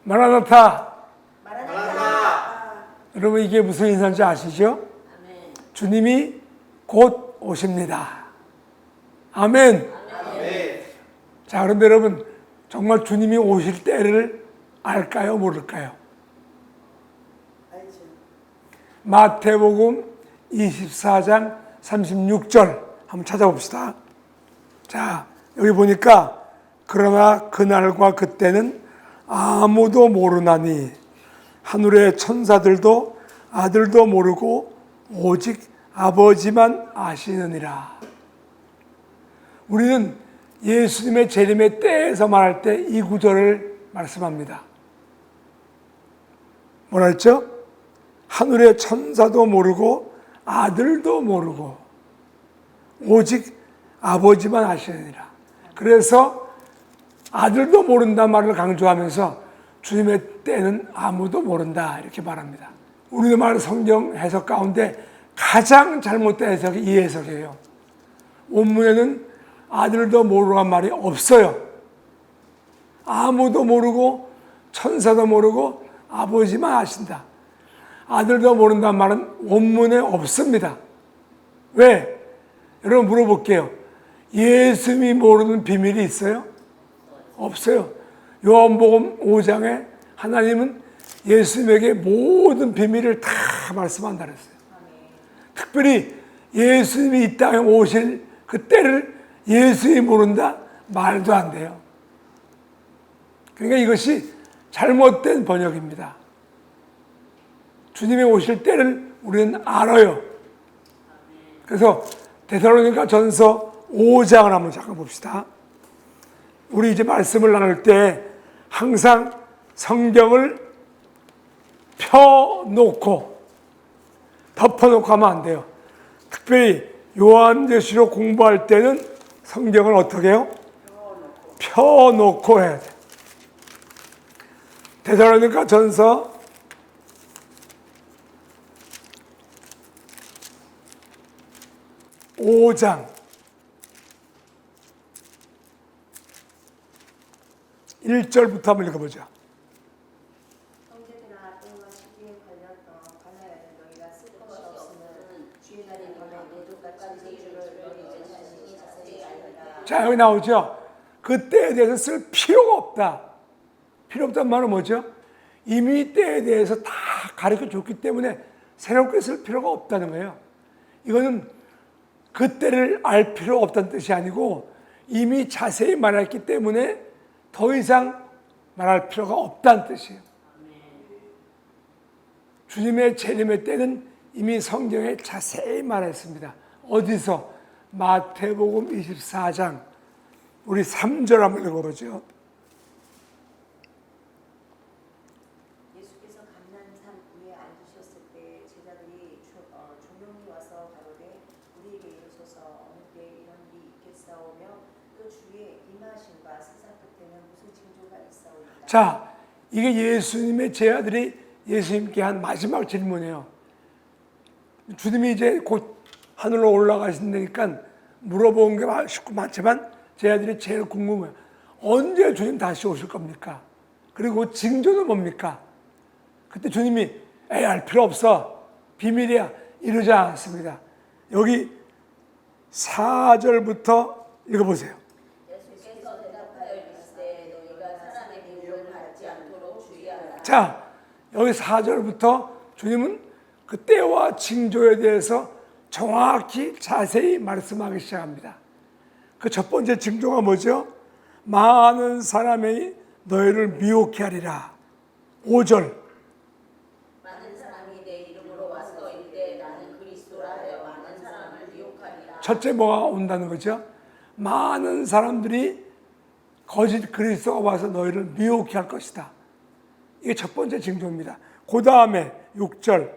마라나타. 마라나타. 여러분 이게 무슨 인사인지 아시죠? 아멘. 주님이 곧 오십니다. 아멘. 아멘. 자, 그런데 여러분 정말 주님이 오실 때를 알까요? 모를까요? 알죠. 마태복음 24장 36절 한번 찾아봅시다. 자, 여기 보니까 그러나 그날과 그때는 아무도 모르나니 하늘의 천사들도 아들도 모르고 오직 아버지만 아시느니라. 우리는 예수님의 재림의 때에서 말할 때 이 구절을 말씀합니다. 뭐라 했죠? 하늘의 천사도 모르고 아들도 모르고 오직 아버지만 아시느니라. 그래서 아들도 모른다는 말을 강조하면서 주님의 때는 아무도 모른다 이렇게 말합니다. 우리말 성경 해석 가운데 가장 잘못된 해석이 이 해석이에요. 원문에는 아들도 모르란 말이 없어요. 아무도 모르고 천사도 모르고 아버지만 아신다. 아들도 모른다는 말은 원문에 없습니다. 왜? 여러분 물어볼게요. 예수님이 모르는 비밀이 있어요? 없어요. 요한복음 5장에 하나님은 예수님에게 모든 비밀을 다 말씀한다 그랬어요. 특별히 예수님이 이 땅에 오실 그 때를 예수님이 모른다? 말도 안 돼요. 그러니까 이것이 잘못된 번역입니다. 주님이 오실 때를 우리는 알아요. 그래서 데살로니가 전서 5장을 한번 잠깐 봅시다. 우리 이제 말씀을 나눌 때 항상 성경을 펴놓고 덮어놓고 하면 안 돼요. 특별히 요한계시록 공부할 때는 성경을 어떻게 해요? 펴놓고 해야 돼. 데살로니가 전서 5장 1절부터 한번 읽어보죠. 형제들아 때와 시기에 걸렸던 가나야는 너희가 쓸 것이 없으면 주의 날이 너희 모두같이 제주를 너희 자신이 자세히 알리라. 자, 여기 나오죠. 그 때에 대해서 쓸 필요가 없다. 필요 없다는 말은 뭐죠? 이미 때에 대해서 다 가르쳐 줬기 때문에 새롭게 쓸 필요가 없다는 거예요. 이거는 그 때를 알 필요 없다는 뜻이 아니고 이미 자세히 말했기 때문에 더 이상 말할 필요가 없다는 뜻이에요. 주님의 재림의 때는 이미 성경에 자세히 말했습니다. 어디서? 마태복음 24장 우리 3절 한번 읽어보죠. 예수께서 감난산 위에 앉으셨을 때 제자들이 조용히 와서 가로되 우리에게 이르소서 어느 때 이런 일이 있겠사오며 또 주의 임하심과 세상 끝에는 무슨 징조가 있사오리까. 자, 이게 예수님의 제자들이 예수님께 한 마지막 질문이에요. 주님이 이제 곧 하늘로 올라가신다니까 물어본 게 많지만 제자들이 제일 궁금해요. 언제 주님 다시 오실 겁니까? 그리고 징조는 뭡니까? 그때 주님이 알 필요 없어. 비밀이야. 이러지 않았습니다. 여기 4절부터 읽어보세요. 예수께서 대답하여 이르시되 너희가 사람의 미움을 받지 않도록 주의하라. 자, 여기 4절부터 주님은 그 때와 징조에 대해서 정확히 자세히 말씀하기 시작합니다. 그 첫 번째 징조가 뭐죠? 많은 사람이 너희를 미혹해 하리라. 5절. 많은 사람이 내 이름으로 와서 이르되 나는 그리스도라 하여 많은 사람을 미혹하리라. 첫째 뭐가 온다는 거죠? 많은 사람들이 거짓 그리스도가 와서 너희를 미혹해 할 것이다. 이게 첫 번째 징조입니다. 그 다음에 6절.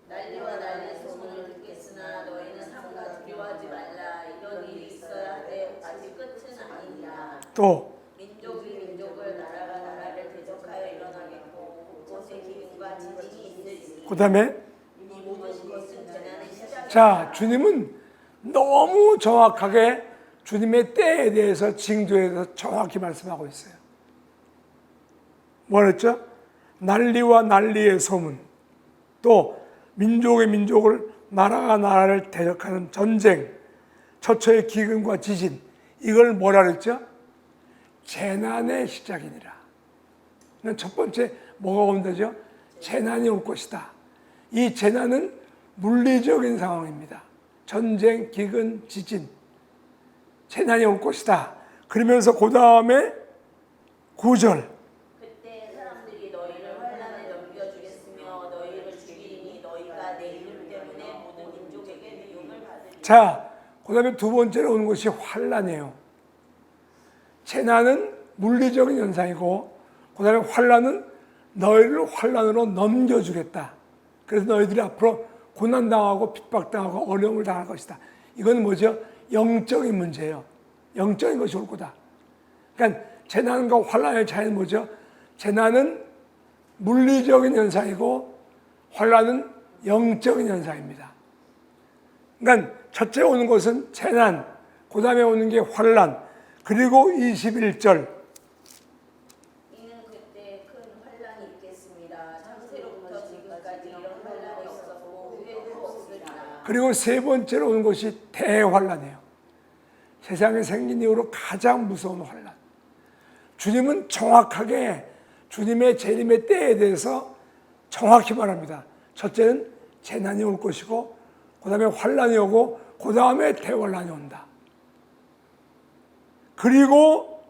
난리와 난리 소문을 듣겠으나 너희는 삼가 두려워하지 말라. 이런 일이 있어야 하되 아직 끝은 아니니라. 또 민족이 민족을 나라가 나라를 대적하여 일어나겠고 곳곳에 기근과 지진이 있으리니 그 다음에 이 모든 것은 재난의 시작이라. 자, 주님은 너무 정확하게 주님의 때에 대해서 징조에 대해서 정확히 말씀하고 있어요. 뭐랬죠? 난리와 난리의 소문, 또 민족의 민족을 나라가 나라를 대적하는 전쟁, 처처의 기근과 지진, 이걸 뭐라 그랬죠? 재난의 시작이니라. 첫 번째 뭐가 온다죠? 재난이 올 것이다. 이 재난은 물리적인 상황입니다. 전쟁, 기근, 지진, 재난이 올 것이다. 그러면서 그 다음에 9절. 그때 사람들이 너희를 환난에 넘겨주겠으며 너희를 죽이니 너희가 내 이름 때문에 모든 민족에게 미움을 받으리라. 자, 그 다음에 두 번째로 오는 것이 환난이에요. 재난은 물리적인 현상이고, 그 다음에 환난은 너희를 환난으로 넘겨주겠다. 그래서 너희들이 앞으로 고난당하고 핍박당하고 어려움을 당할 것이다. 이건 뭐죠? 영적인 문제예요. 영적인 것이 올 거다. 그러니까 재난과 환난의 차이는 뭐죠? 재난은 물리적인 현상이고 환난은 영적인 현상입니다. 그러니까 첫째 오는 것은 재난, 그 다음에 오는 게 환난, 그리고 21절. 이는 그때 큰 환난이 있겠습니다. 창세로부터 지금까지 이런 환난이 없었고 후에도 없으리라. 그리고 세 번째로 오는 것이 대환난이에요. 세상에 생긴 이후로 가장 무서운 환난. 주님은 정확하게 주님의 재림의 때에 대해서 정확히 말합니다. 첫째는 재난이 올 것이고, 그 다음에 환난이 오고, 그 다음에 대환난이 온다. 그리고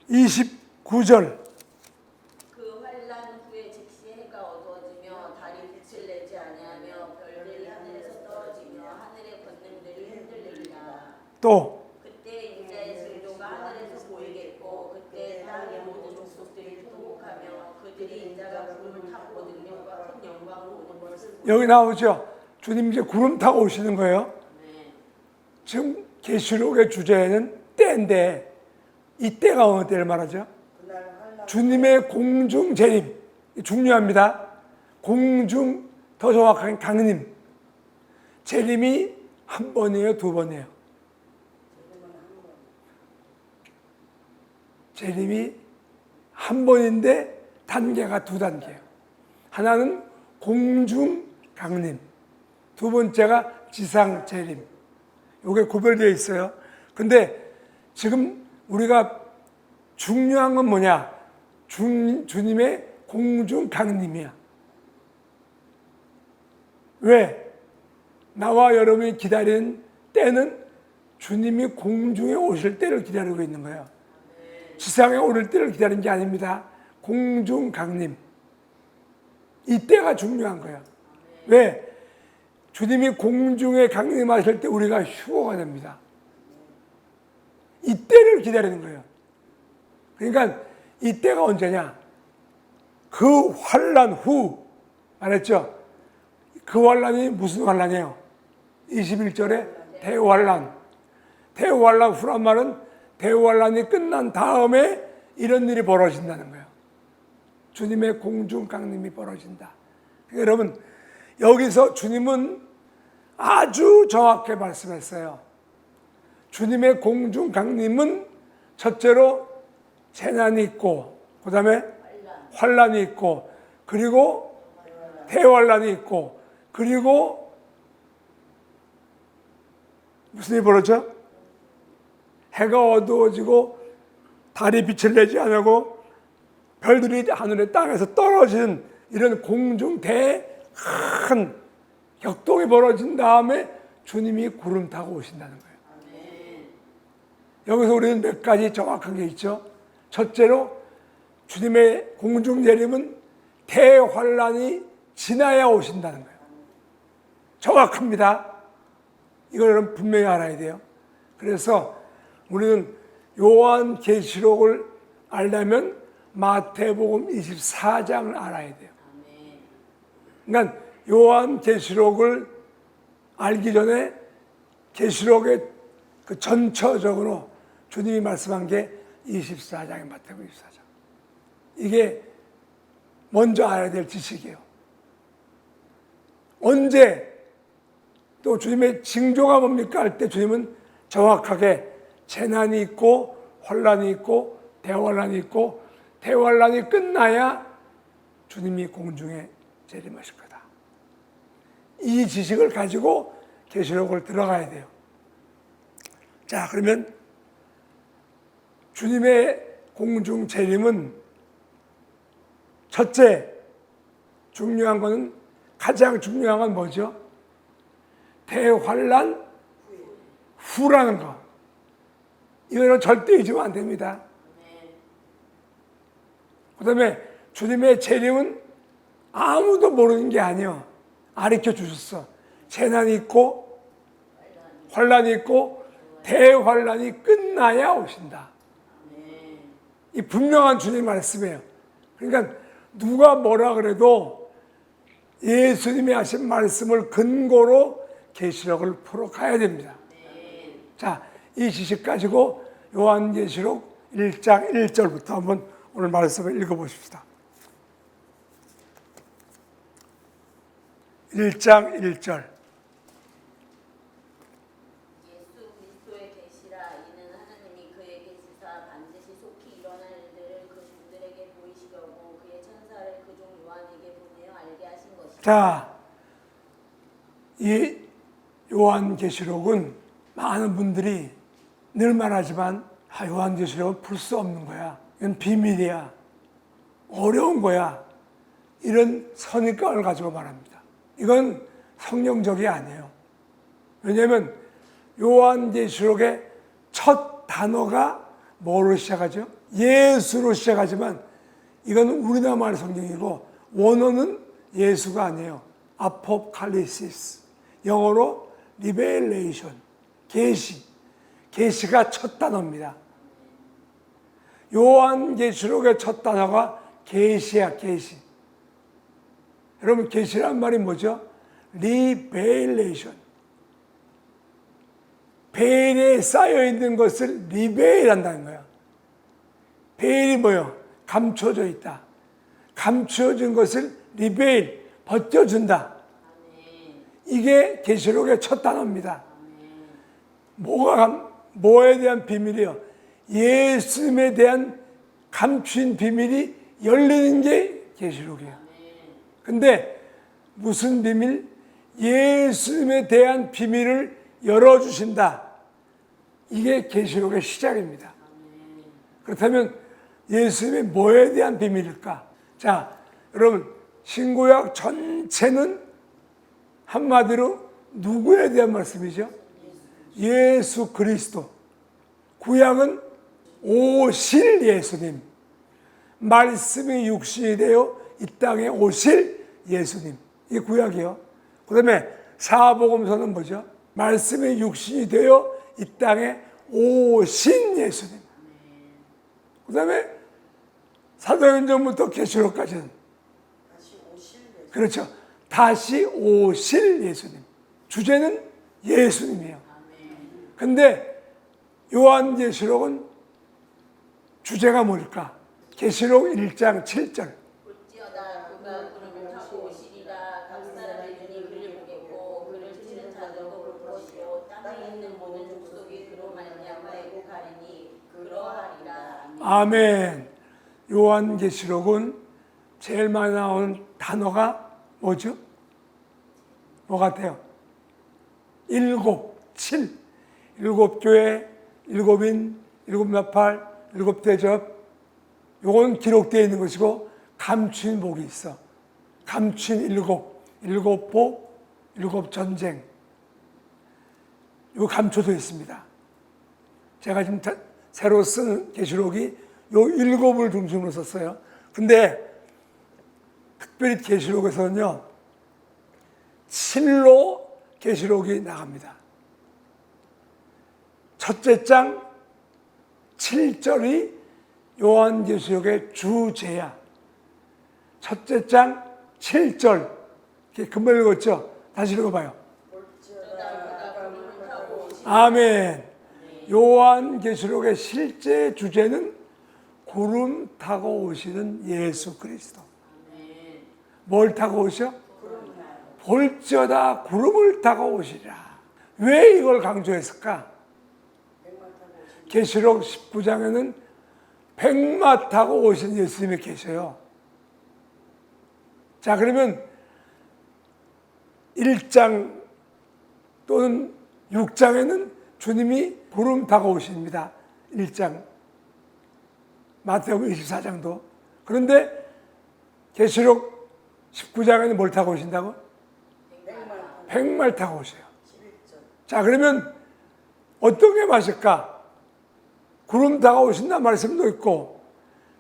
29절. 그 환난 후에 즉시 해가 어두워지며 달이 빛을 내지 아니하며 별들이 하늘에서 떨어지며 하늘의 권능들이 흔들리리라. 또 그때 인자의 징조가 하늘에서 보이겠고 그때 땅의 모든 족속들이 통곡하며 그들이 인자가 구름을 타고 능력과 큰 영광으로 오는 것을 보리라. 여기 나오죠. 주님 이제 구름 타고 오시는 거예요. 네. 지금 계시록의 주제는 때인데, 이 때가 어느 때를 말하죠? 주님의 공중 재림. 중요합니다. 공중, 더 정확하게 강림. 재림이 한 번이에요, 두 번이에요? 재림이 한 번인데 단계가 두 단계예요. 하나는 공중 강림, 두 번째가 지상 재림. 이게 구별되어 있어요. 근데 지금 우리가 중요한 건 뭐냐? 주님의 공중 강림이야. 왜? 나와 여러분이 기다리는 때는 주님이 공중에 오실 때를 기다리고 있는 거예요. 지상에 오를 때를 기다리는 게 아닙니다. 공중 강림. 이 때가 중요한 거예요. 왜? 주님이 공중에 강림하실 때 우리가 휴거가 됩니다. 이 때를 기다리는 거예요. 그러니까 이 때가 언제냐? 그 환난 후 말했죠. 그 환난이 무슨 환난이에요? 21절에 대환난. 대환난 후란 말은 대환난이 끝난 다음에 이런 일이 벌어진다는 거예요. 주님의 공중 강림이 벌어진다. 그러니까 여러분, 여기서 주님은 아주 정확하게 말씀했어요. 주님의 공중 강림은 첫째로 재난이 있고, 그 다음에 환난이 있고, 그리고 대환난이 있고, 그리고 무슨 일이 벌어져? 해가 어두워지고 달이 빛을 내지 않고 별들이 하늘의 땅에서 떨어지는 이런 공중 큰 격동이 벌어진 다음에 주님이 구름 타고 오신다는 거예요. 여기서 우리는 몇 가지 정확한 게 있죠. 첫째로 주님의 공중 재림은 대환란이 지나야 오신다는 거예요. 정확합니다. 이걸 여러분 분명히 알아야 돼요. 그래서 우리는 요한계시록을 알려면 마태복음 24장을 알아야 돼요. 그러니까 요한계시록을 알기 전에 계시록의 그 전처적으로 주님이 말씀한 게 24장의 마태복음 24장. 이게 먼저 알아야 될 지식이에요. 언제 또 주님의 징조가 뭡니까 할 때 주님은 정확하게 재난이 있고 환란이 있고 대환란이 있고 대환란이 끝나야 주님이 공중에 재림하실 거다. 이 지식을 가지고 계시록을 들어가야 돼요. 자, 그러면 주님의 공중 재림은 첫째 중요한 거는, 가장 중요한 건 뭐죠? 대환란 후라는 거. 이거는 절대 잊으면 안 됩니다. 그 다음에 주님의 재림은 아무도 모르는 게 아니에요. 가르쳐 주셨어. 재난이 있고 환란이 있고 대환란이 끝나야 오신다. 이 분명한 주님 말씀이에요. 그러니까 누가 뭐라 그래도 예수님이 하신 말씀을 근거로 계시록을 풀어가야 됩니다. 자, 이 지식 가지고 요한계시록 1장 1절부터 한번 오늘 말씀을 읽어보십시다. 1장 1절. 예수 그리스도의 계시라. 이는 하나님이 그에게 주사 반드시 속히 일어날 일들을 그 종들에게 보이시려고 그의 천사를 그 종 요한에게 보내어 알게 하신 것이다. 자, 이 요한계시록은 많은 분들이 늘 말하지만 요한계시록은 풀 수 없는 거야. 이건 비밀이야. 어려운 거야. 이런 선입관을 가지고 말합니다. 이건 성경적이 아니에요. 왜냐하면 요한계시록의 첫 단어가 뭐로 시작하죠? 예수로 시작하지만 이건 우리나라 말 성경이고 원어는 예수가 아니에요. 아포칼리시스. 영어로 리벨레이션. 계시. 계시가 첫 단어입니다. 요한계시록의 첫 단어가 계시야, 계시. 여러분, 계시란 말이 뭐죠? 리베일레이션. 베일에 쌓여 있는 것을 리베일한다는 거야. 베일이 뭐예요? 감춰져 있다. 감춰진 것을 리베일, 벗겨준다. 이게 계시록의 첫 단어입니다. 뭐에 대한 비밀이요? 예수님에 대한 감춘 비밀이 열리는 게 계시록이에요. 근데 무슨 비밀? 예수님에 대한 비밀을 열어주신다. 이게 계시록의 시작입니다. 그렇다면 예수님이 뭐에 대한 비밀일까? 자, 여러분, 신구약 전체는 한마디로 누구에 대한 말씀이죠? 예수 그리스도. 구약은 오실 예수님. 말씀이 육신이 되어 이 땅에 오실 예수님. 이게 구약이요. 그 다음에 사복음서는 뭐죠? 말씀이 육신이 되어 이 땅에 오신 예수님. 그 다음에 사도행전부터 계시록까지는 그렇죠. 다시 오실 예수님. 주제는 예수님이에요. 근데 요한계시록은 주제가 뭘까? 계시록 1장 7절. 볼지어다 그가 구름을 타고 오시리라. 각 사람의 눈이 그를 보겠고 그를 치는 자들도 볼 것이요 땅에 있는 모든 족속이 그로 말미암아 애곡하리니 그러하리라. 아멘. 요한계시록은 제일 많이 나오는 단어가 뭐죠? 뭐 같아요? 7, 7. 7교회, 7인, 7나팔, 7대접. 요건 기록되어 있는 것이고 감추인 복이 있어. 감추인 7, 7복, 7전쟁. 이거 감춰져 있습니다. 제가 지금 새로 쓴 계시록이 요 7을 중심으로 썼어요. 근데 특별히 계시록에서는요 7로 계시록이 나갑니다. 첫째 장 7절이 요한계시록의 주제야. 첫째 장 7절. 금방 읽었죠? 다시 읽어봐요. 아멘. 요한계시록의 실제 주제는 구름 타고 오시는 예수 그리스도. 뭘 타고 오셔? 볼지어다 구름을 타고 오시리라. 왜 이걸 강조했을까? 계시록 19장에는 백마 타고 오신 예수님이 계셔요. 자, 그러면 1장 또는 6장에는 주님이 구름 타고 오십니다. 1장. 마태복음 24장도. 그런데 계시록 19장에는 뭘 타고 오신다고? 백말 타고 오세요. 자, 그러면 어떤 게 맞을까? 구름 타고 오신다는 말씀도 있고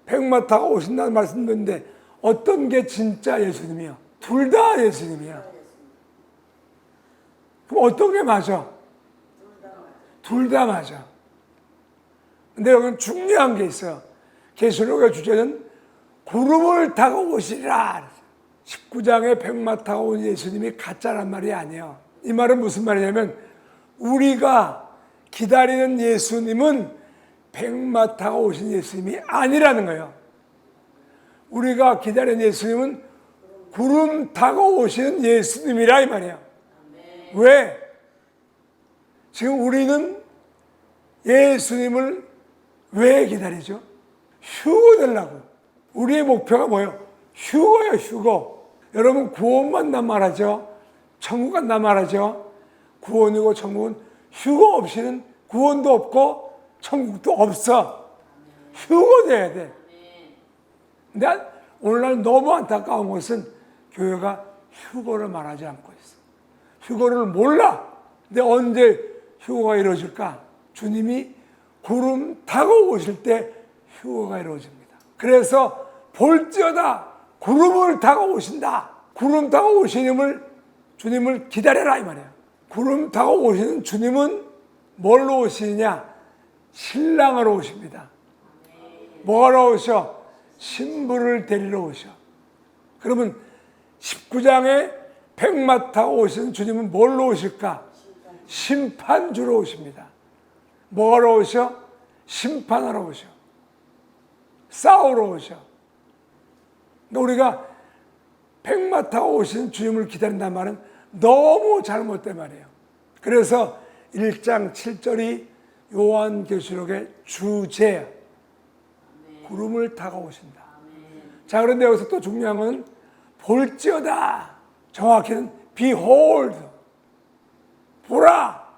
백마 타고 오신다는 말씀도 있는데 어떤 게 진짜 예수님이요? 둘 다 예수님이야. 그럼 어떤 게 맞아? 둘 다 맞아. 근데 여기는 중요한 게 있어요. 계시록의 주제는 구름을 타고 오시리라. 19장에 백마 타고 온 예수님이 가짜란 말이 아니에요. 이 말은 무슨 말이냐면 우리가 기다리는 예수님은 백마 타고 오신 예수님이 아니라는 거예요. 우리가 기다리는 예수님은 구름 타고 오시는 예수님이라 이 말이에요. 왜? 지금 우리는 예수님을 왜 기다리죠? 휴거 되려고. 우리의 목표가 뭐예요? 휴거예요, 휴거. 여러분 구원만 남말하죠. 천국 간 남말하죠. 구원이고 천국은 휴거 없이는 구원도 없고 천국도 없어. 휴거 돼야 돼. 근데 오늘날 너무 안타까운 것은 교회가 휴거를 말하지 않고 있어. 휴거를 몰라. 근데 언제 휴거가 이루어질까? 주님이 구름 타고 오실 때 휴거가 이루어집니다. 그래서 볼지어다 구름을 타고 오신다. 구름 타고 오시는 주님을 기다려라 이 말이에요. 구름 타고 오시는 주님은 뭘로 오시느냐? 신랑으로 오십니다. 뭐하러 오셔? 신부를 데리러 오셔. 그러면 19장에 백마 타고 오시는 주님은 뭘로 오실까? 심판주로 오십니다. 뭐하러 오셔? 심판하러 오셔. 싸우러 오셔. 그러니까 우리가 백마 타고 오시는 주님을 기다린다는 말은 너무 잘못된 말이에요. 그래서 1장 7절이 요한계시록의 주제야. 구름을 타고 오신다. 자, 그런데 여기서 또 중요한 건 볼지어다. 정확히는 behold. 보라.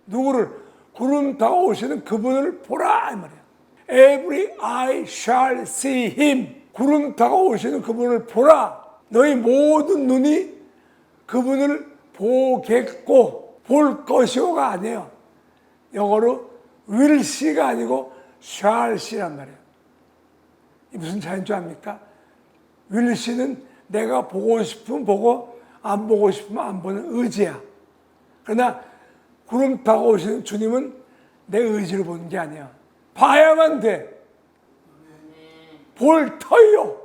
누구를? 구름 타고 오시는 그분을 보라 이 말이에요. Every eye shall see him. 구름 타고 오시는 그분을 보라. 너희 모든 눈이 그분을 보겠고 볼 것이오가 아니에요. 영어로 will see가 아니고 shall see란 말이에요. 이 무슨 차이인 줄 압니까? will see는 내가 보고 싶으면 보고 안 보고 싶으면 안 보는 의지야. 그러나 구름 타고 오시는 주님은 내 의지를 보는 게 아니야. 봐야만 돼. 볼 터요.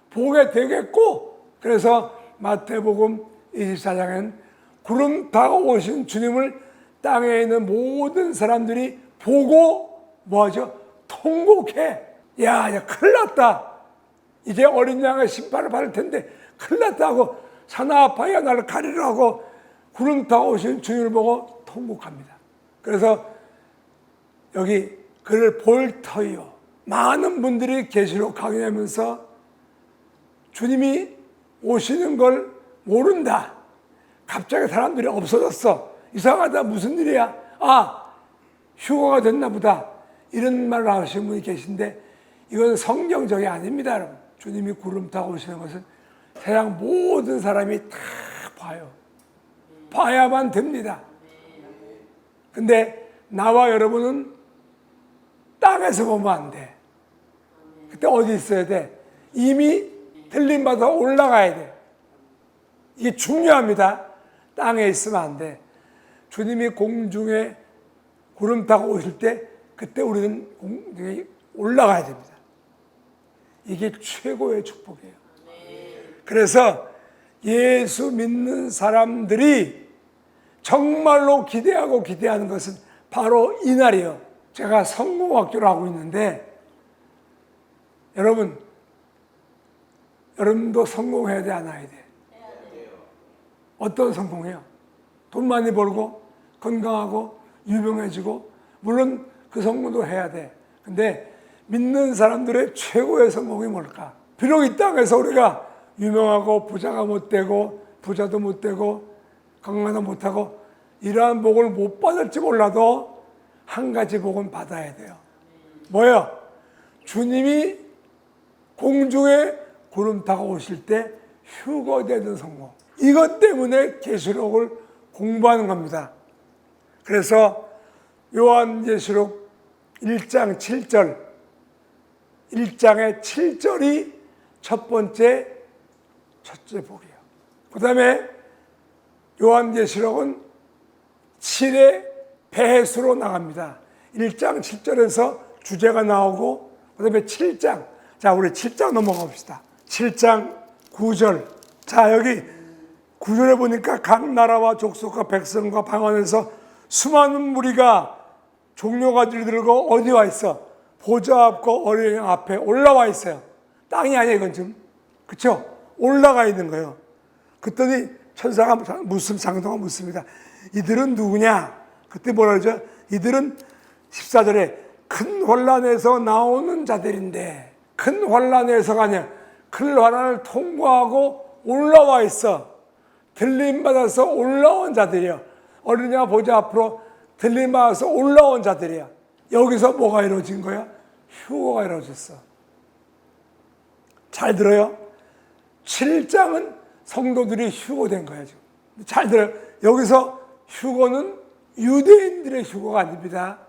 보게 되겠고. 그래서 마태복음 24장에는 구름 타고 오신 주님을 땅에 있는 모든 사람들이 보고 뭐하죠? 통곡해. 야, 큰일 났다. 이제 어린 양의 심판을 받을 텐데 큰일 났다 하고 사나파야 나를 가리라 하고 구름 타고 오신 주님을 보고 통곡합니다. 그래서 여기 그를 볼 터요. 많은 분들이 계시록 강의하면서 주님이 오시는 걸 모른다. 갑자기 사람들이 없어졌어. 이상하다. 무슨 일이야? 아, 휴거가 됐나 보다. 이런 말을 하시는 분이 계신데 이건 성경적이 아닙니다, 여러분. 주님이 구름 타고 오시는 것은 세상 모든 사람이 다 봐요. 봐야만 됩니다. 근데 나와 여러분은 땅에서 보면 안 돼. 그때 어디 있어야 돼? 이미 들림받아 올라가야 돼. 이게 중요합니다. 땅에 있으면 안 돼. 주님이 공중에 구름 타고 오실 때 그때 우리는 공중에 올라가야 됩니다. 이게 최고의 축복이에요. 그래서 예수 믿는 사람들이 정말로 기대하고 기대하는 것은 바로 이 날이에요. 제가 성공학교를 하고 있는데 여러분도 성공해야 돼, 안 해야 돼? 어떤 성공이에요? 돈 많이 벌고 건강하고 유명해지고 물론 그 성공도 해야 돼. 근데 믿는 사람들의 최고의 성공이 뭘까? 비록 이 땅에서 우리가 유명하고 부자가 못 되고 부자도 못 되고 건강도 못하고 이러한 복을 못 받을지 몰라도 한 가지 복은 받아야 돼요. 뭐예요? 주님이 공중에 구름 타고 오실 때 휴거되는 성공. 이것 때문에 계시록을 공부하는 겁니다. 그래서 요한계시록 1장 7절, 1장의 7절이 첫째 복이에요. 그 다음에 요한계시록은 7의 배수로 나갑니다. 1장 7절에서 주제가 나오고 그 다음에 7장, 자 우리 7장 넘어가 봅시다. 7장 9절, 자 여기 9절에 보니까 각 나라와 족속과 백성과 방언에서 수많은 무리가 종려가지를 들고 어디 와 있어? 보좌 앞과 어린 양 앞에 올라와 있어요. 땅이 아니야 이건 지금, 그렇죠? 올라가 있는 거예요. 그랬더니 천사가 장동가 묻습니다. 이들은 누구냐? 그때 뭐라 그러죠? 이들은 14절에 큰 환난에서 나오는 자들인데, 큰 환난에서가 아니야. 큰 환난을 통과하고 올라와 있어. 들림받아서 올라온 자들이야. 어린 양 보좌 앞으로 들림받아서 올라온 자들이야. 여기서 뭐가 이루어진 거야? 휴거가 이루어졌어. 잘 들어요? 7장은 성도들이 휴거된 거야 지금. 잘 들어요? 여기서 휴거는 유대인들의 휴거가 아닙니다.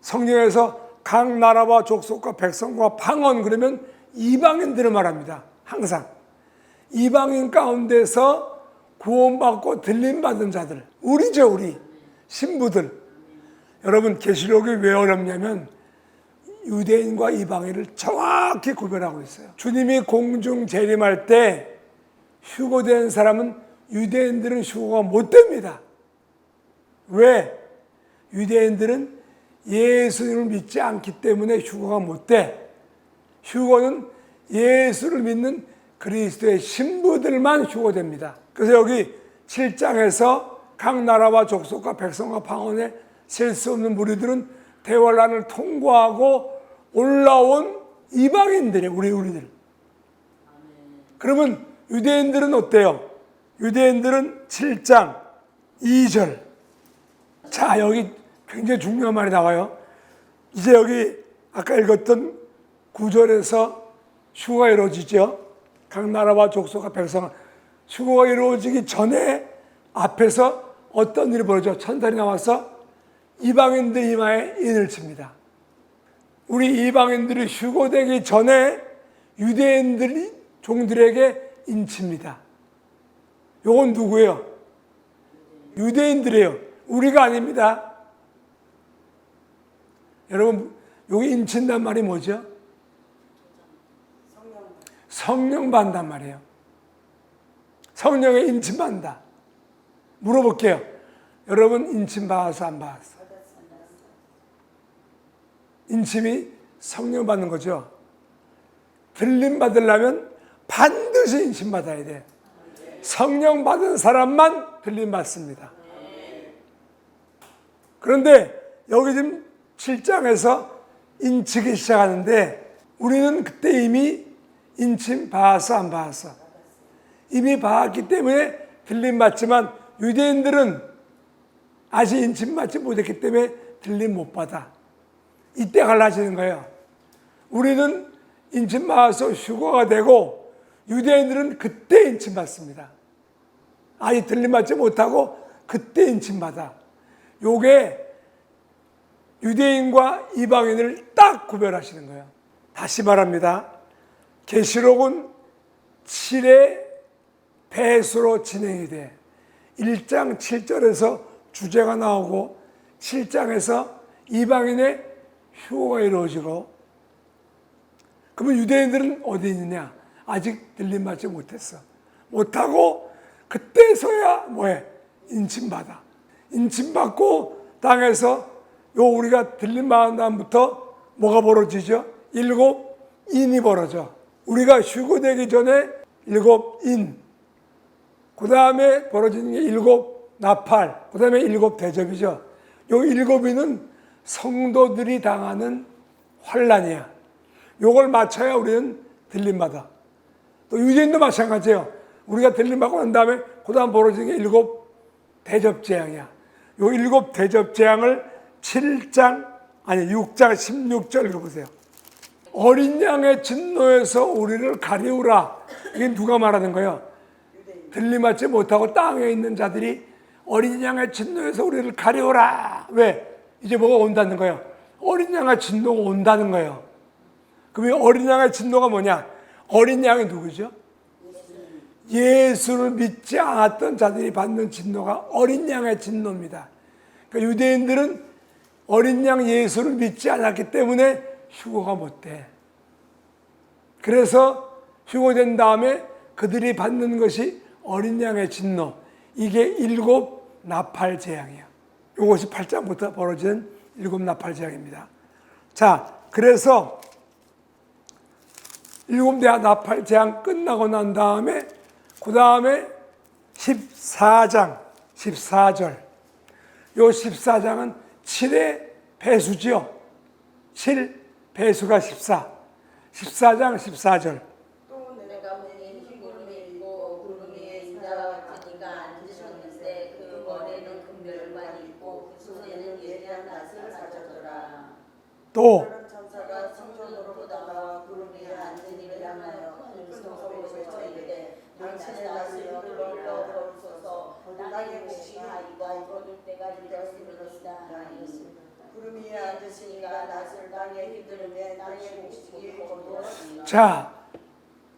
성경에서 각 나라와 족속과 백성과 방언 그러면 이방인들을 말합니다. 항상 이방인 가운데서 구원받고 들림받은 자들, 우리죠. 우리 신부들. 여러분 계시록이 왜 어렵냐면 유대인과 이방인을 정확히 구별하고 있어요. 주님이 공중 재림할 때 휴거된 사람은 유대인들은 휴거가 못 됩니다. 왜? 유대인들은 예수님을 믿지 않기 때문에 휴거가 못 돼. 휴거는 예수를 믿는 그리스도의 신부들만 휴거됩니다. 그래서 여기 7장에서 각 나라와 족속과 백성과 방언에 셀 수 없는 무리들은 대환란을 통과하고 올라온 이방인들이에요. 우리들. 그러면 유대인들은 어때요? 유대인들은 7장 2절. 자, 여기 굉장히 중요한 말이 나와요. 이제 여기 아까 읽었던 9절에서 휴거가 이루어지죠. 각 나라와 족속과 백성. 휴거가 이루어지기 전에 앞에서 어떤 일이 벌어져? 천사들이 나와서 이방인들 이마에 인을 칩니다. 우리 이방인들이 휴거되기 전에 유대인들이 종들에게 인칩니다. 요건 누구예요? 유대인들이에요. 우리가 아닙니다. 여러분 여기 인친단 말이 뭐죠? 성령 받는단 말이에요. 성령에 인침 받는다. 물어볼게요. 여러분 인침 받았어 안 받았어? 인침이 성령 받는 거죠. 들림 받으려면 반드시 인침 받아야 돼. 성령 받은 사람만 들림 받습니다. 그런데 여기 지금 7장에서 인치기 시작하는데 우리는 그때 이미 인침 받았어 안 받았어? 이미 받았기 때문에 들림 받지만 유대인들은 아직 인침 받지 못했기 때문에 들림 못 받아. 이때 갈라지는 거예요. 우리는 인침 받아서 휴거가 되고 유대인들은 그때 인침 받습니다. 아직 들림 받지 못하고 그때 인침 받아. 요게 유대인과 이방인을 딱 구별하시는 거예요. 다시 말합니다. 계시록은 7의 배수로 진행이 돼. 1장 7절에서 주제가 나오고 7장에서 이방인의 휴거가 이루어지고, 그러면 유대인들은 어디 있느냐? 아직 들림받지 못했어. 못하고 그때서야 뭐해? 인침받아. 인침받고 땅에서 요 우리가 들림받은 다음부터 뭐가 벌어지죠? 7인이 벌어져. 우리가 휴거되기 전에 7인, 그 다음에 벌어지는 게 7나팔, 그 다음에 7대접이죠. 요 7인은 성도들이 당하는 환란이야. 요걸 맞춰야 우리는 들림받아. 또 유대인도 마찬가지예요. 우리가 들림받고 난 다음에 그 다음 벌어지는 게 7 대접재앙이야. 요 7 대접재앙을 6장 16절 읽어보세요. 어린 양의 진노에서 우리를 가리우라. 이게 누가 말하는 거예요? 들림받지 못하고 땅에 있는 자들이 어린 양의 진노에서 우리를 가리우라. 왜? 이제 뭐가 온다는 거예요? 어린 양의 진노가 온다는 거예요. 그럼 이 어린 양의 진노가 뭐냐? 어린 양이 누구죠? 예수를 믿지 않았던 자들이 받는 진노가 어린 양의 진노입니다. 그러니까 유대인들은 어린 양 예수를 믿지 않았기 때문에 휴거가 못 돼. 그래서 휴거된 다음에 그들이 받는 것이 어린 양의 진노. 이게 7 나팔 재앙이야. 이것이 8장부터 벌어진 7 나팔 재앙입니다. 자, 그래서 7 나팔 재앙 끝나고 난 다음에 그 다음에 14장, 14절. 요 14장은 7의 배수지요. 7 배수가 14. 14장 14절. 또 내가 보니 구름이 있고 구름 위에 인자가 같으니가 앉으셨는데 그 머리에는 금별만 있고 그 손에는 예리한 낫을 가져더라. 또 천사가 성전으로부터 나와 구름 위에 앉은 이를 향하여 큰 소리로 외쳐 이르되 당신의 낫을 이끌어 버리소서. 땅의 곡식이 이가 거둘 때가 이르렀음이니이다. 구름 위에 앉으시니가 낫을 땅에 휘두르며 땅의 곡식이 거두었으니라. 자,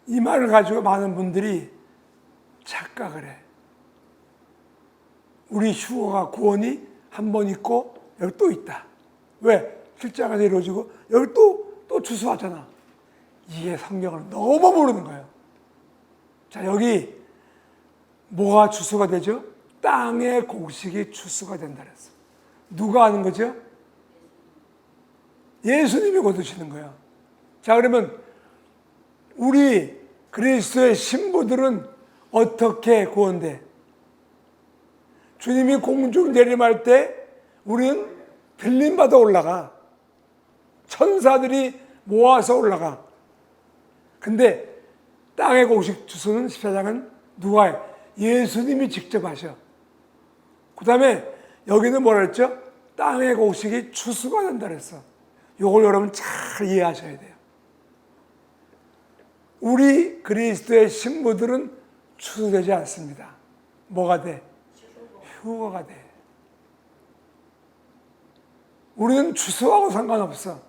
이 말을 가지고 많은 분들이 착각을 해. 우리 휴거가 구원이 한 번 있고 여기 또 있다. 왜? 실제가 이루어지고 여기 또 추수하잖아. 이게 성경을 너무 모르는 거예요. 자, 여기 뭐가 추수가 되죠? 땅의 곡식이 추수가 된다 그랬어. 누가 하는 거죠? 예수님이 거두시는 거예요. 자, 그러면 우리 그리스도의 신부들은 어떻게 구원돼? 주님이 공중 내림할 때 우리는 들림받아 올라가. 천사들이 모아서 올라가. 근데 땅의 곡식 추수는 14장은 누가 해? 예수님이 직접 하셔. 그 다음에 여기는 뭐라 했죠? 땅의 곡식이 추수가 된다 그랬어. 이걸 여러분 잘 이해하셔야 돼요. 우리 그리스도의 신부들은 추수되지 않습니다. 뭐가 돼? 휴거가 돼. 우리는 추수하고 상관없어.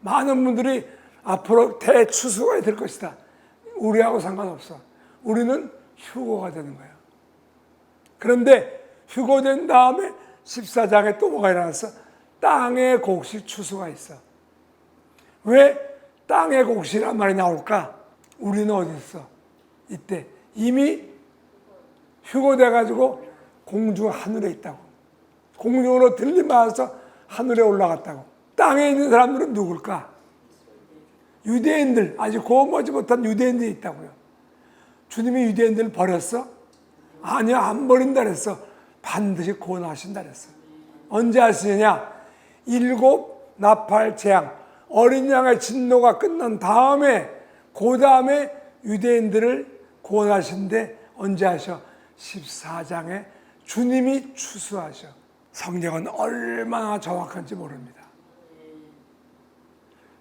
많은 분들이 앞으로 대추수가 될 것이다. 우리하고 상관없어. 우리는 휴거가 되는 거예요. 그런데 휴거된 다음에 14장에 또 뭐가 일어났어? 땅의 곡식 추수가 있어. 왜 땅의 곡식이란 말이 나올까? 우리는 어디 있어? 이때 이미 휴거돼가지고 공중 하늘에 있다고. 공중으로 들림받아서 하늘에 올라갔다고. 땅에 있는 사람들은 누굴까? 유대인들, 아직 구원받지 못한 유대인들이 있다고요. 주님이 유대인들을 버렸어? 아니요, 안 버린다 그랬어. 반드시 구원하신다 그랬어. 언제 하시느냐? 7 나팔 재앙, 어린 양의 진노가 끝난 다음에, 그 다음에 유대인들을 구원하신데 언제 하셔? 14장에 주님이 추수하셔. 성경은 얼마나 정확한지 모릅니다.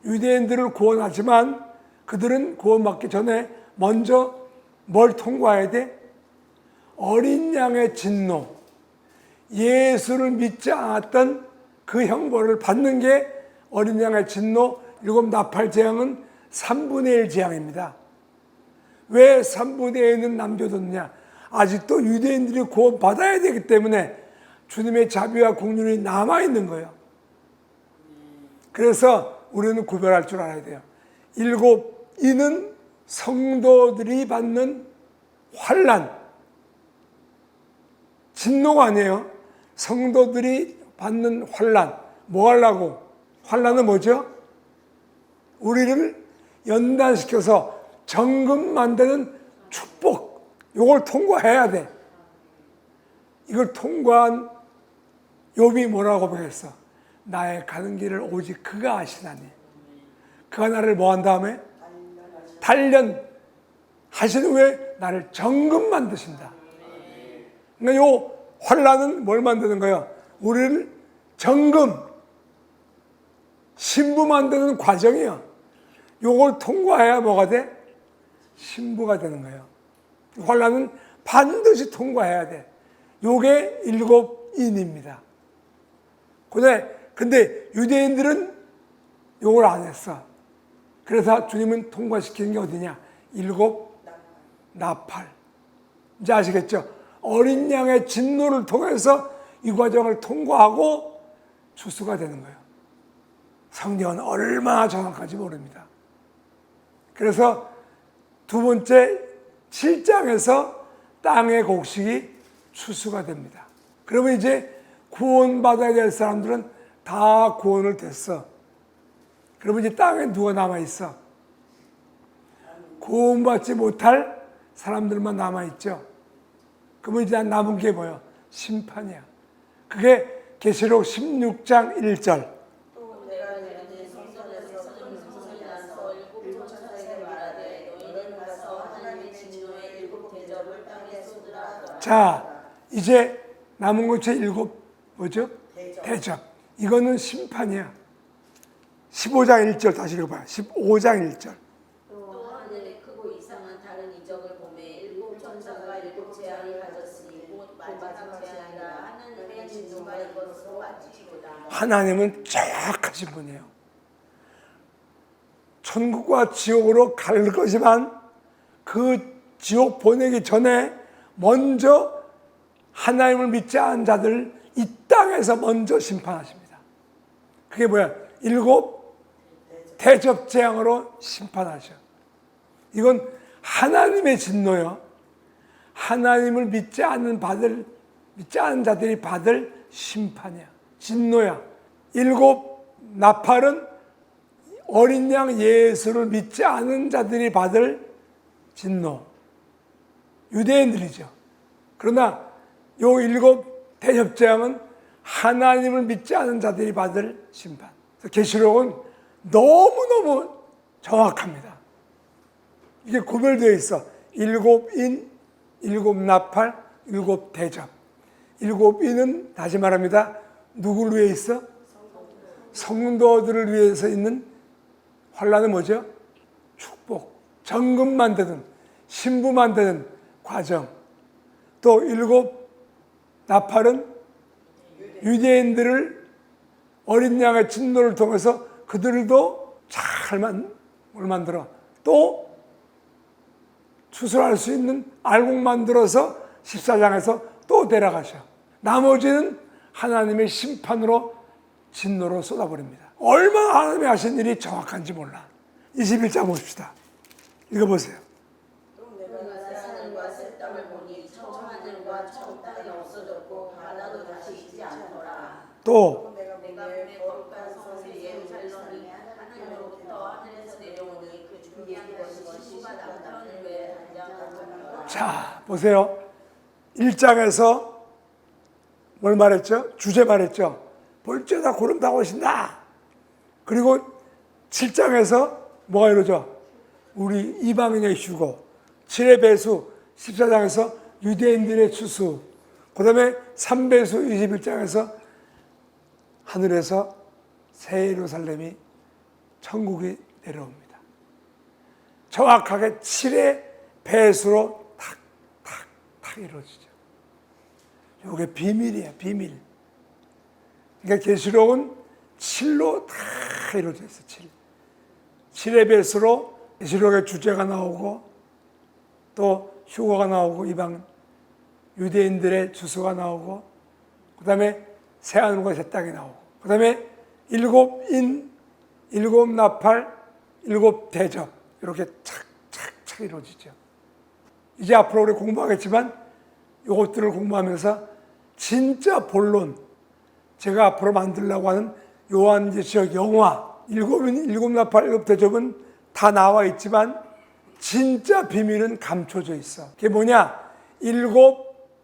유대인들을 구원하지만 그들은 구원받기 전에 먼저 뭘 통과해야 돼? 어린 양의 진노, 예수를 믿지 않았던 그 형벌을 받는 게 어린 양의 진노. 7 나팔 재앙은 3분의 1 재앙입니다. 왜 3분의 1은 남겨뒀느냐? 아직도 유대인들이 구원받아야 되기 때문에 주님의 자비와 긍휼이 남아있는 거예요. 그래서 우리는 구별할 줄 알아야 돼요. 7, 이는 성도들이 받는 환난, 진노가 아니에요. 성도들이 받는 환난. 뭐 하려고? 환난은 뭐죠? 우리를 연단시켜서 정금 만드는 축복. 이걸 통과해야 돼. 이걸 통과한 욥이 뭐라고 고백했어? 나의 가는 길을 오직 그가 아시나니. 그가 나를 뭐 한 다음에? 단련하신 후에 나를 정금 만드신다. 그러니까 요 환란은 뭘 만드는 거예요? 우리를 정금, 신부 만드는 과정이에요. 요걸 통과해야 뭐가 돼? 신부가 되는 거예요. 환란은 반드시 통과해야 돼. 요게 7인입니다. 근데 유대인들은 요걸 안 했어. 그래서 주님은 통과시키는 게 어디냐? 7 나팔. 이제 아시겠죠? 어린 양의 진노를 통해서 이 과정을 통과하고 추수가 되는 거예요. 성경은 얼마나 정확한지 모릅니다. 그래서 두 번째 7장에서 땅의 곡식이 추수가 됩니다. 그러면 이제 구원받아야 될 사람들은 다 구원을 됐어. 그러면 이제 땅에 누가 남아있어? 구원받지 못할 사람들만 남아있죠. 그러면 이제 남은 게 뭐예요? 심판이야. 그게 계시록 16장 1절. 또 내가 너희들 성전에서 성전을 나서 7 천사에게 말하되 너희는 가서 하나님의 진노의 7 대접을 땅에 쏟으라 하더라. 자, 이제 남은 것의 7 뭐죠? 대접. 이거는 심판이야. 15장 1절 다시 읽어봐요. 15장 1절. 또 하늘의 크고 이상한 다른 이적을 보매 7 천사가 7 재앙을 가졌으니 곧 마지막 재앙이라 하나님의 진노가 이것으로 마치리로다. 하나님은 정확하신 분이에요. 천국과 지옥으로 갈 것이만 그 지옥 보내기 전에 먼저 하나님을 믿지 않은 자들 이 땅에서 먼저 심판하십니다. 그게 뭐야? 7 대접 재앙으로 심판하셔. 이건 하나님의 진노요. 하나님을 믿지 않는 자들이 받을 심판이야. 진노야. 7 나팔은 어린 양 예수를 믿지 않은 자들이 받을 진노. 유대인들이죠. 그러나 요 7 대접 재앙은 하나님을 믿지 않은 자들이 받을 심판. 계시록은 너무너무 정확합니다. 이게 구별되어 있어. 7인, 7 나팔, 7 대접. 7인은 다시 말합니다. 누구를 위해 있어? 성도들을 위해서 있는 환란은 뭐죠? 축복, 정금 만드는, 신부 만드는 과정. 또 7 나팔은 유대인들을 어린 양의 진노를 통해서 그들도 잘 만들어. 또 추수할 수 있는 알곡 만들어서 14장에서 또 데려가셔. 나머지는 하나님의 심판으로 진노로 쏟아버립니다. 얼마나 하나님이 하신 일이 정확한지 몰라. 21장 봅시다. 읽어보세요. 내가 하늘과 새 땅을 보니 처음 하늘과 처음 땅이 없어졌고 바다도 다시 있지 않더라. 또 내가 보내 거룩한 성새 예루살렘이 하나님으로부터 하늘에서 내려오니 그 준비한 것이 신부가 남다른 후에 단장하더라. 자, 보세요. 1장에서 뭘 말했죠? 주제 말했죠? 볼죄다 구름다고 오신다. 그리고 7장에서 뭐가 이루어져? 우리 이방인의 휴고. 7의 배수 14장에서 유대인들의 추수. 그 다음에 3배수 21장에서 하늘에서 새 예루살렘이 천국이 내려옵니다. 정확하게 7의 배수로 탁 이루어지죠. 이게 비밀이에요. 비밀. 그러니까 계시록은 7로 다 이루어져 있어요. 7의 배수로 계시록의 주제가 나오고 또 휴거가 나오고 이방 유대인들의 주수가 나오고 그 다음에 새하늘과 새 땅이 나오고 그 다음에 7인, 7 나팔, 7 대접 이렇게 착착착 이루어지죠. 이제 앞으로 우리 공부하겠지만 이것들을 공부하면서 진짜 본론 제가 앞으로 만들려고 하는 요한계시록 영화 7 나팔, 7 대접은 다 나와 있지만 진짜 비밀은 감춰져 있어. 그게 뭐냐? 7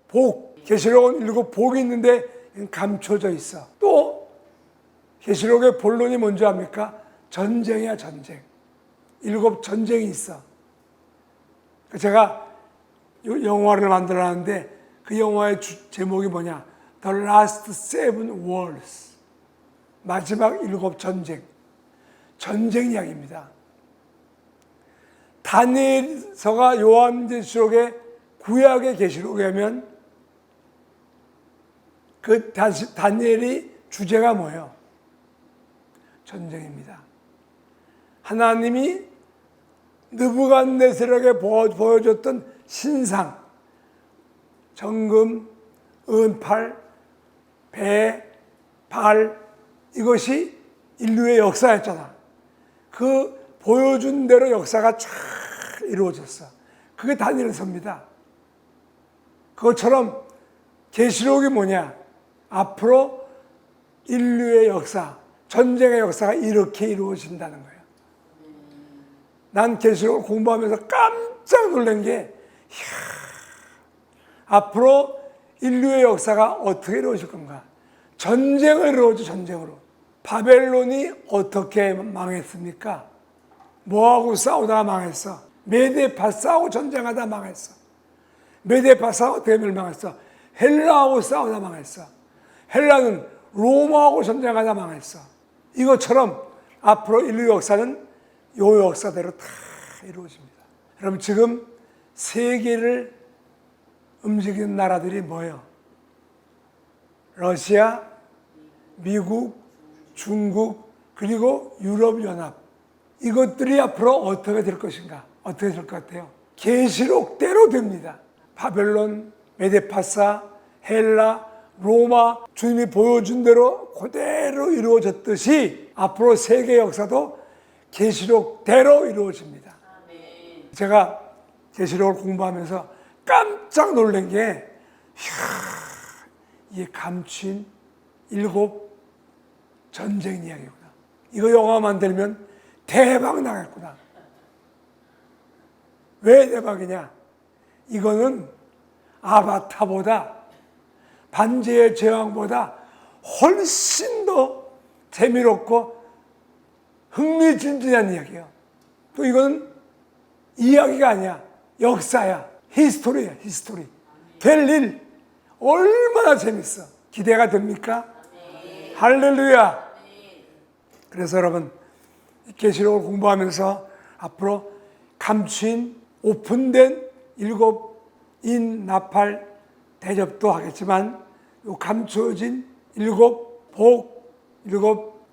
복. 계시록은 7 복이 있는데 감춰져 있어. 또 계시록의 본론이 뭔지 압니까? 전쟁이야, 전쟁. 7 전쟁이 있어. 제가 영화를 만들어놨는데 그 영화의 제목이 뭐냐? The Last 7 Wars. 마지막 7 전쟁. 전쟁 이야기입니다. 다니엘서가 요한계시록의 구약의 계시록에 하면 그 다니엘이 주제가 뭐예요? 전쟁입니다. 하나님이 느부갓네살에게 보여줬던 신상, 정금, 은팔, 배, 발, 이것이 인류의 역사였잖아. 그 보여준 대로 역사가 쫙 이루어졌어. 그게 다니엘서입니다. 그것처럼 계시록이 뭐냐? 앞으로 인류의 역사, 전쟁의 역사가 이렇게 이루어진다는 거예요. 난 계시록을 공부하면서 깜짝 놀란 게 앞으로 인류의 역사가 어떻게 이루어질 건가? 전쟁을 이루어져, 전쟁으로. 바벨론이 어떻게 망했습니까? 뭐하고 싸우다가 망했어? 메데파사하고 전쟁하다 망했어. 메데파사가 어떻게 멸망했어? 헬라하고 싸우다 망했어. 헬라는 로마하고 전쟁하다 망했어. 이것처럼 앞으로 인류 역사는 요 역사대로 다 이루어집니다. 여러분, 지금 세계를 움직이는 나라들이 뭐예요? 러시아, 미국, 중국, 그리고 유럽연합. 이것들이 앞으로 어떻게 될 것인가? 어떻게 될 것 같아요? 계시록대로 됩니다. 바벨론, 메데파사, 헬라, 로마, 주님이 보여준 대로 그대로 이루어졌듯이 앞으로 세계 역사도 계시록대로 이루어집니다. 아멘. 제가 계시록을 공부하면서 깜짝 놀란 게 이게 감추인 7 전쟁 이야기구나. 이거 영화 만들면 대박 나겠구나. 왜 대박이냐? 이거는 아바타보다, 반지의 제왕보다 훨씬 더 재미롭고 흥미진진한 이야기예요. 또 이건 이야기가 아니야. 역사야. 히스토리야, 히스토리. 될 일. 얼마나 재밌어. 기대가 됩니까? 네. 할렐루야. 네. 그래서 여러분, 계시록을 공부하면서 앞으로 감추인 오픈된 7인 나팔 대접도 하겠지만, 요 감추어진 7 복, 7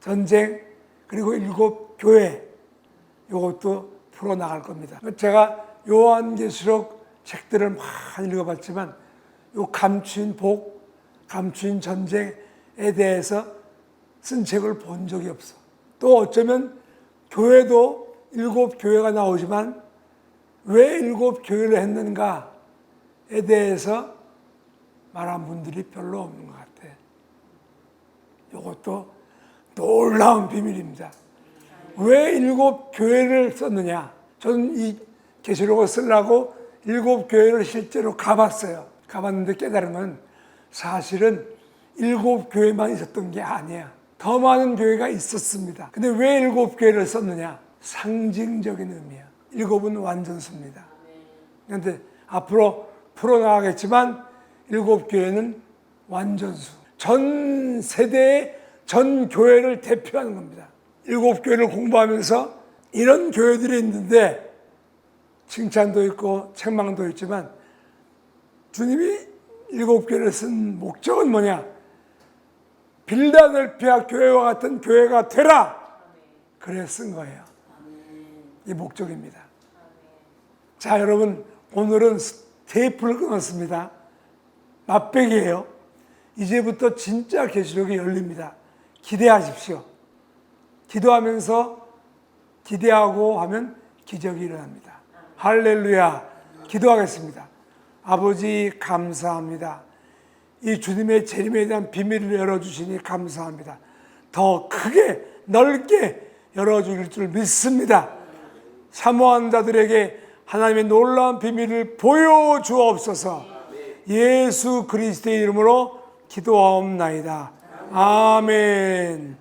전쟁, 그리고 7 교회, 요것도 풀어나갈 겁니다. 제가 요한계시록 책들을 많이 읽어봤지만 요 감추인 복, 감추인 전쟁에 대해서 쓴 책을 본 적이 없어. 또 어쩌면 교회도 7 교회가 나오지만 왜 7 교회를 했는가에 대해서 말한 분들이 별로 없는 것 같아. 이것도 놀라운 비밀입니다. 왜 7 교회를 썼느냐? 저는 이 계시록을 쓰려고 7 교회를 실제로 가봤어요. 가봤는데 깨달은 건 사실은 7 교회만 있었던 게 아니야. 더 많은 교회가 있었습니다. 근데 왜 7 교회를 썼느냐? 상징적인 의미야. 7은 완전수입니다. 그런데 앞으로 풀어나가겠지만 7 교회는 완전수. 전 세대의 전 교회를 대표하는 겁니다. 7 교회를 공부하면서 이런 교회들이 있는데 칭찬도 있고 책망도 있지만 주님이 7 교회를 쓴 목적은 뭐냐? 빌라델피아 교회와 같은 교회가 되라. 그래 쓴 거예요. 이 목적입니다. 자, 여러분, 오늘은 테이프를 끊었습니다. 맛배기예요. 이제부터 진짜 계시록이 열립니다. 기대하십시오. 기도하면서 기대하고 하면 기적이 일어납니다. 할렐루야. 기도하겠습니다. 아버지, 감사합니다. 이 주님의 재림에 대한 비밀을 열어주시니 감사합니다. 더 크게 넓게 열어주실 줄 믿습니다. 사모한 자들에게 하나님의 놀라운 비밀을 보여주옵소서. 예수 그리스도의 이름으로 기도하옵나이다. 아멘.